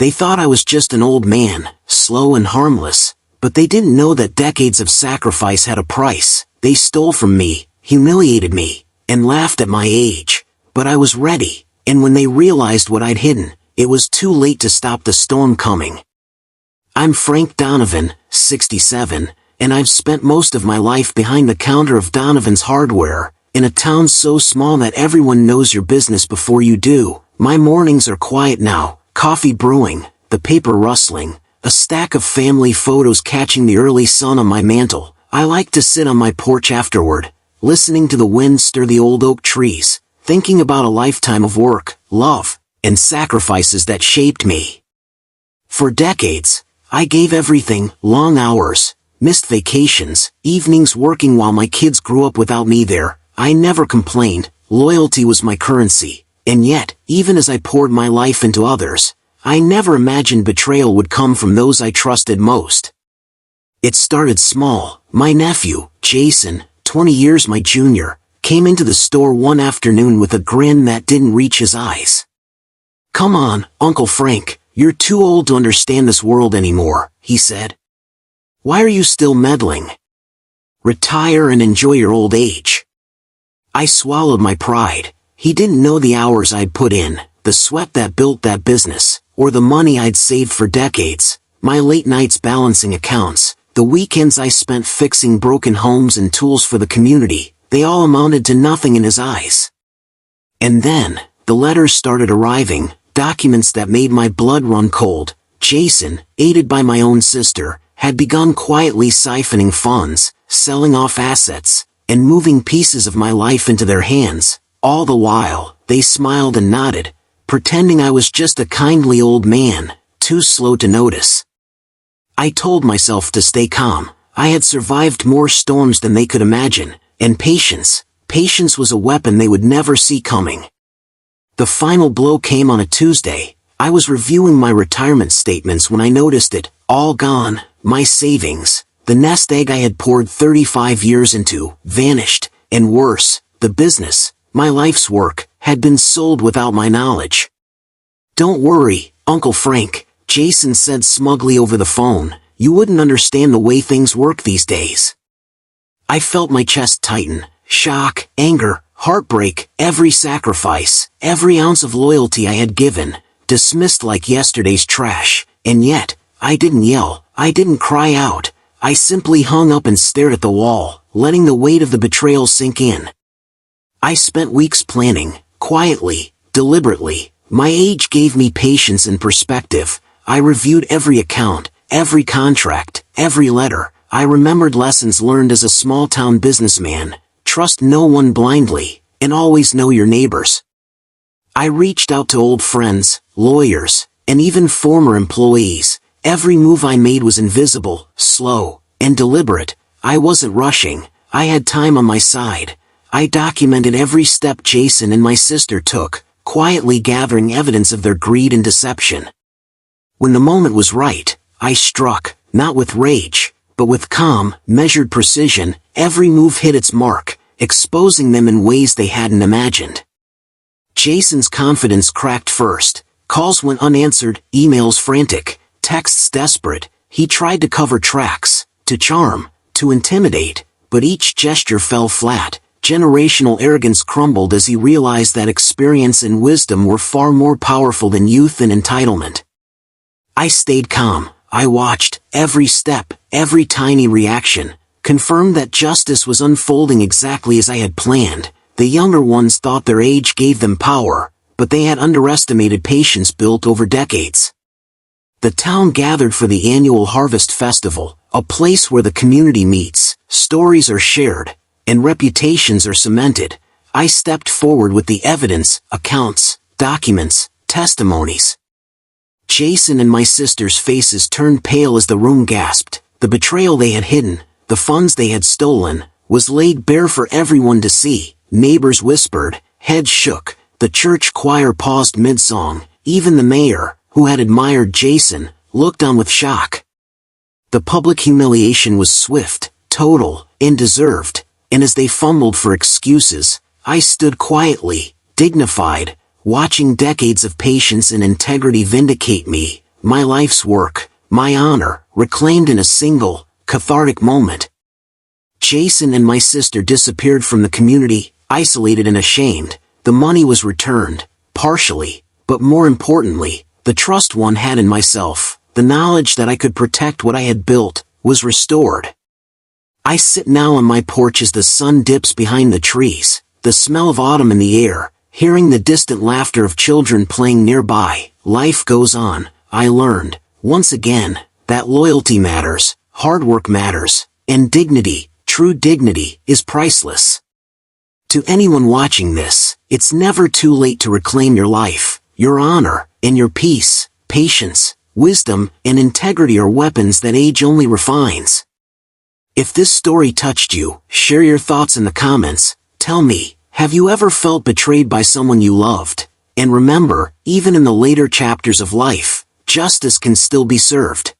They thought I was just an old man, slow and harmless, but they didn't know that decades of sacrifice had a price. They stole from me, humiliated me, and laughed at my age. But I was ready, and when they realized what I'd hidden, it was too late to stop the storm coming. I'm Frank Donovan, 67, and I've spent most of my life behind the counter of Donovan's Hardware, in a town so small that everyone knows your business before you do. My mornings are quiet now, coffee brewing, the paper rustling, a stack of family photos catching the early sun on my mantle. I like to sit on my porch afterward, listening to the wind stir the old oak trees, thinking about a lifetime of work, love, and sacrifices that shaped me. For decades, I gave everything, long hours, missed vacations, evenings working while my kids grew up without me there. I never complained, loyalty was my currency, and yet, even as I poured my life into others, I never imagined betrayal would come from those I trusted most. It started small. My nephew, Jason, 20 years my junior, came into the store one afternoon with a grin that didn't reach his eyes. "Come on, Uncle Frank, you're too old to understand this world anymore," he said. "Why are you still meddling? Retire and enjoy your old age." I swallowed my pride. He didn't know the hours I'd put in, the sweat that built that business, or the money I'd saved for decades, my late nights balancing accounts, the weekends I spent fixing broken homes and tools for the community. They all amounted to nothing in his eyes. And then, the letters started arriving, documents that made my blood run cold. Jason, aided by my own sister, had begun quietly siphoning funds, selling off assets, and moving pieces of my life into their hands. All the while, they smiled and nodded, pretending I was just a kindly old man, too slow to notice. I told myself to stay calm. I had survived more storms than they could imagine, and patience was a weapon they would never see coming. The final blow came on a Tuesday. I was reviewing my retirement statements when I noticed it, all gone, my savings, the nest egg I had poured 35 years into, vanished, and worse, the business, my life's work, had been sold without my knowledge. "Don't worry, Uncle Frank," Jason said smugly over the phone, "you wouldn't understand the way things work these days." I felt my chest tighten, shock, anger, heartbreak, every sacrifice, every ounce of loyalty I had given, dismissed like yesterday's trash. And yet, I didn't yell, I didn't cry out, I simply hung up and stared at the wall, letting the weight of the betrayal sink in. I spent weeks planning, quietly, deliberately. My age gave me patience and perspective. I reviewed every account, every contract, every letter. I remembered lessons learned as a small-town businessman. Trust no one blindly, and always know your neighbors. I reached out to old friends, lawyers, and even former employees. Every move I made was invisible, slow, and deliberate. I wasn't rushing. I had time on my side. I documented every step Jason and my sister took, quietly gathering evidence of their greed and deception. When the moment was right, I struck, not with rage, but with calm, measured precision. Every move hit its mark, exposing them in ways they hadn't imagined. Jason's confidence cracked first. Calls went unanswered, emails frantic, texts desperate. He tried to cover tracks, to charm, to intimidate, but each gesture fell flat. Generational arrogance crumbled as he realized that experience and wisdom were far more powerful than youth and entitlement. I stayed calm. I watched every step, every tiny reaction, confirmed that justice was unfolding exactly as I had planned. The younger ones thought their age gave them power, but they had underestimated patience built over decades. The town gathered for the annual Harvest Festival, a place where the community meets, stories are shared, and reputations are cemented. I stepped forward with the evidence, accounts, documents, testimonies. Jason and my sister's faces turned pale as the room gasped. The betrayal they had hidden, the funds they had stolen, was laid bare for everyone to see. Neighbors whispered, heads shook, the church choir paused mid-song. Even the mayor, who had admired Jason, looked on with shock. The public humiliation was swift, total, and deserved, and as they fumbled for excuses, I stood quietly, dignified, watching decades of patience and integrity vindicate me. my life's work, my honor, reclaimed in a single, cathartic moment. Jason and my sister disappeared from the community, isolated and ashamed. The money was returned, partially, but more importantly, the trust one had in myself, the knowledge that I could protect what I had built, was restored. I sit now on my porch as the sun dips behind the trees, the smell of autumn in the air, hearing the distant laughter of children playing nearby. Life goes on. I learned, once again, that loyalty matters, hard work matters, and dignity, true dignity, is priceless. To anyone watching this, it's never too late to reclaim your life, your honor, and your peace. Patience, wisdom, and integrity are weapons that age only refines. If this story touched you, share your thoughts in the comments. Tell me, have you ever felt betrayed by someone you loved? And remember, even in the later chapters of life, justice can still be served.